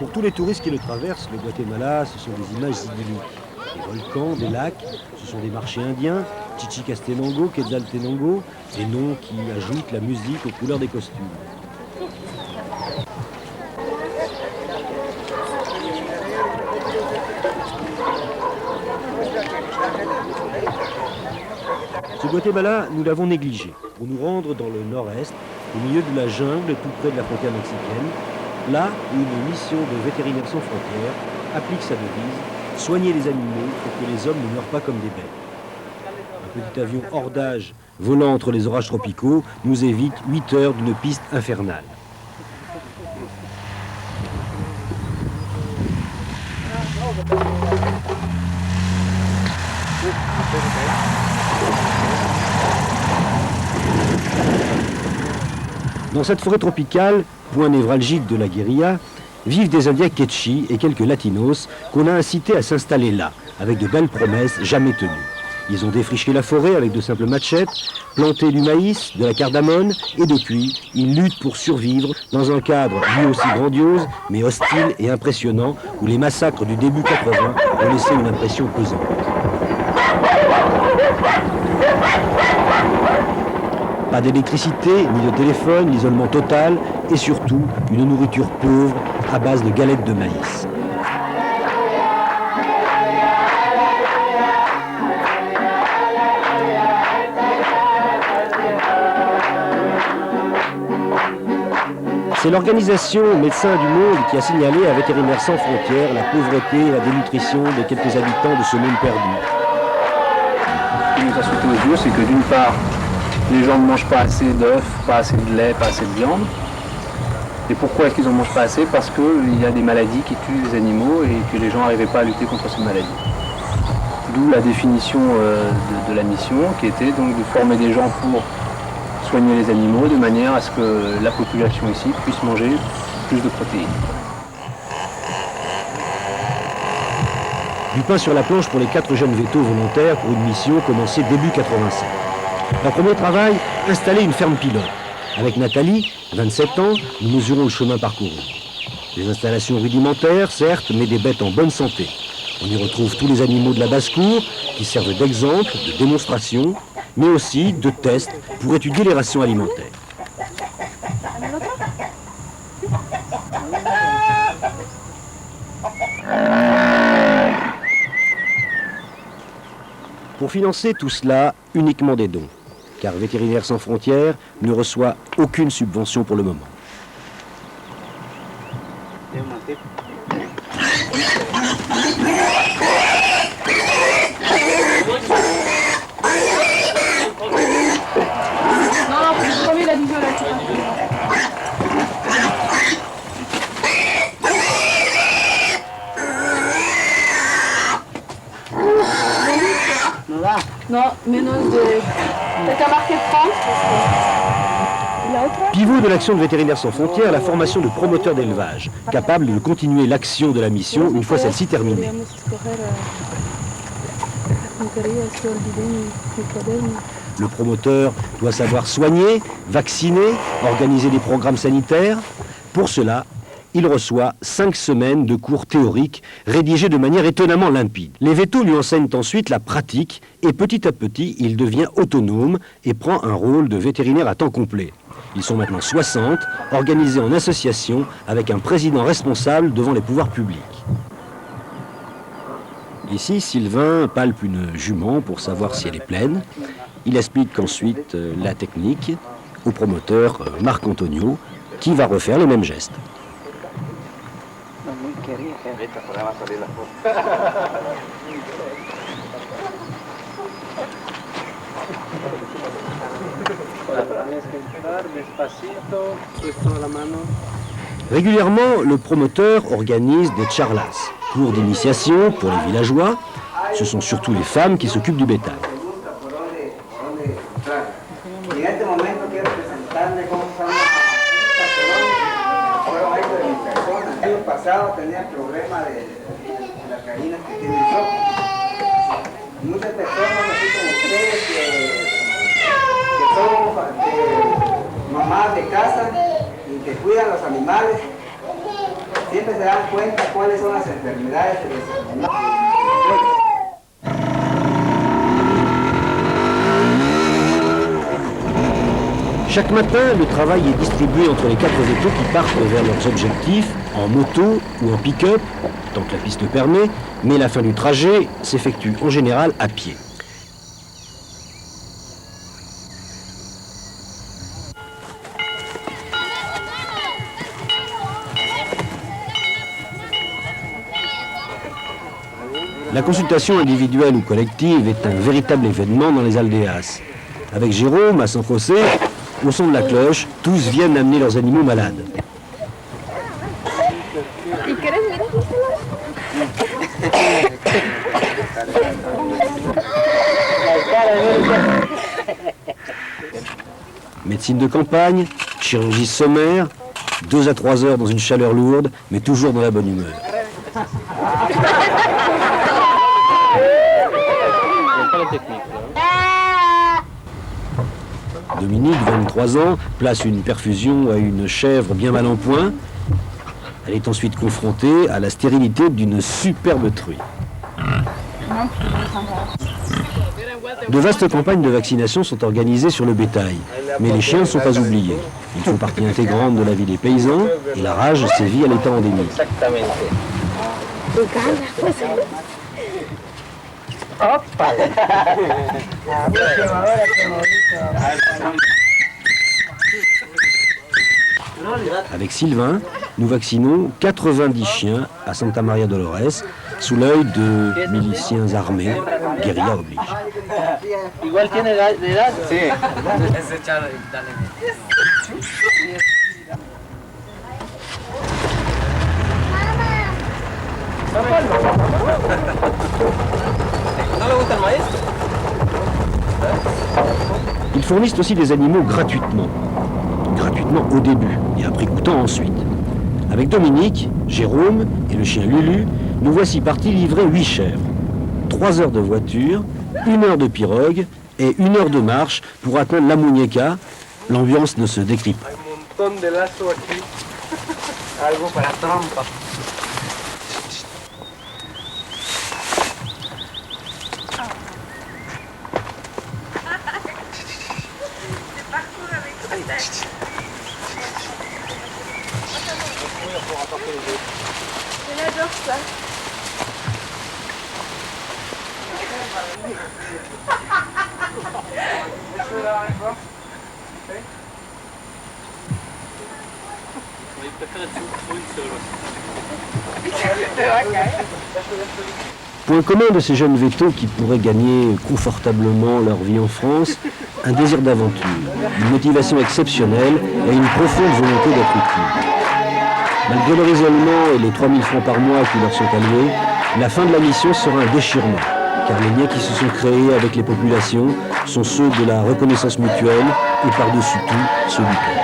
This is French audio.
Pour tous les touristes qui le traversent, le Guatemala, ce sont des images idylliques. Des volcans, des lacs, ce sont des marchés indiens, Chichicastenango, Quetzaltenango, des noms qui ajoutent la musique aux couleurs des costumes. Ce Guatemala, nous l'avons négligé pour nous rendre dans le nord-est, au milieu de la jungle, tout près de la frontière mexicaine, là où une mission de Vétérinaires sans frontières applique sa devise, soigner les animaux pour que les hommes ne meurent pas comme des bêtes. Un petit avion hors d'âge volant entre les orages tropicaux nous évite 8 heures d'une piste infernale. Dans cette forêt tropicale, point névralgique de la guérilla, vivent des Indiens Quechis et quelques Latinos qu'on a incités à s'installer là, avec de belles promesses jamais tenues. Ils ont défriché la forêt avec de simples machettes, planté du maïs, de la cardamone, et depuis, ils luttent pour survivre dans un cadre lui aussi grandiose, mais hostile et impressionnant, où les massacres du début 80 ont laissé une impression pesante. Pas d'électricité, ni de téléphone, l'isolement total, et surtout une nourriture pauvre à base de galettes de maïs. C'est l'organisation Médecins du Monde qui a signalé à Vétérinaires sans frontières la pauvreté et la dénutrition de quelques habitants de ce monde perdu. Ce qui nous a sauté aux yeux, c'est que d'une part, les gens ne mangent pas assez d'œufs, pas assez de lait, pas assez de viande. Et pourquoi est-ce qu'ils n'en mangent pas assez? Parce qu'il y a des maladies qui tuent les animaux et que les gens n'arrivaient pas à lutter contre ces maladies. D'où la définition de la mission, qui était donc de former des gens pour soigner les animaux de manière à ce que la population ici puisse manger plus de protéines. Du pain sur la planche pour les 4 jeunes vétos volontaires pour une mission commencée début 87. Leur premier travail, installer une ferme pilote. Avec Nathalie, 27 ans, nous mesurons le chemin parcouru. Des installations rudimentaires, certes, mais des bêtes en bonne santé. On y retrouve tous les animaux de la basse-cour qui servent d'exemple, de démonstration, mais aussi de test pour étudier les rations alimentaires. Pour financer tout cela, uniquement des dons, car Vétérinaires sans frontières ne reçoit aucune subvention pour le moment. Non, menos de... T'as marqué France Pivot de l'action de Vétérinaires sans frontières, la formation de promoteurs d'élevage, capables de continuer l'action de la mission une fois celle-ci terminée. Le promoteur doit savoir soigner, vacciner, organiser des programmes sanitaires. Pour cela, il reçoit 5 semaines de cours théoriques rédigés de manière étonnamment limpide. Les vétos lui enseignent ensuite la pratique et petit à petit, il devient autonome et prend un rôle de vétérinaire à temps complet. Ils sont maintenant 60, organisés en association avec un président responsable devant les pouvoirs publics. Ici, Sylvain palpe une jument pour savoir si elle est pleine. Il explique ensuite la technique au promoteur Marc Antonio qui va refaire les mêmes gestes. Régulièrement, le promoteur organise des charlas, cours d'initiation pour les villageois. Ce sont surtout les femmes qui s'occupent du bétail. Mamás de casa y que cuidan los animales, siempre se dan cuenta cuáles son las enfermedades que les... Chaque matin, le travail est distribué entre les 4 vétos qui partent vers leurs objectifs, en moto ou en pick-up, tant que la piste le permet, mais la fin du trajet s'effectue en général à pied. La consultation individuelle ou collective est un véritable événement dans les aldéas. Avec Jérôme, à San José, au son de la cloche, tous viennent amener leurs animaux malades. Médecine de campagne, chirurgie sommaire, 2 à 3 heures dans une chaleur lourde, mais toujours dans la bonne humeur. Dominique, 23 ans, place une perfusion à une chèvre bien mal en point. Elle est ensuite confrontée à la stérilité d'une superbe truie. De vastes campagnes de vaccination sont organisées sur le bétail, mais les chiens ne sont pas oubliés. Ils font partie intégrante de la vie des paysans et la rage sévit à l'état endémique. Avec Sylvain, nous vaccinons 90 chiens à Santa Maria Dolores, sous l'œil de miliciens armés, guérilla oblige. Ils fournissent aussi des animaux gratuitement. Gratuitement au début et à prix coûtant ensuite. Avec Dominique, Jérôme et le chien Lulu, nous voici partis livrer 8 chèvres. 3 heures de voiture, 1 heure de pirogue et 1 heure de marche pour atteindre la Muñeca. L'ambiance ne se décrit pas. J'adore ça. Point commun de ces jeunes vétos qui pourraient gagner confortablement leur vie en France, un désir d'aventure, une motivation exceptionnelle et une profonde volonté d'être utile. Malgré leur isolement et les 3000 francs par mois qui leur sont alloués, la fin de la mission sera un déchirement, car les liens qui se sont créés avec les populations sont ceux de la reconnaissance mutuelle et par-dessus tout, ceux du cœur.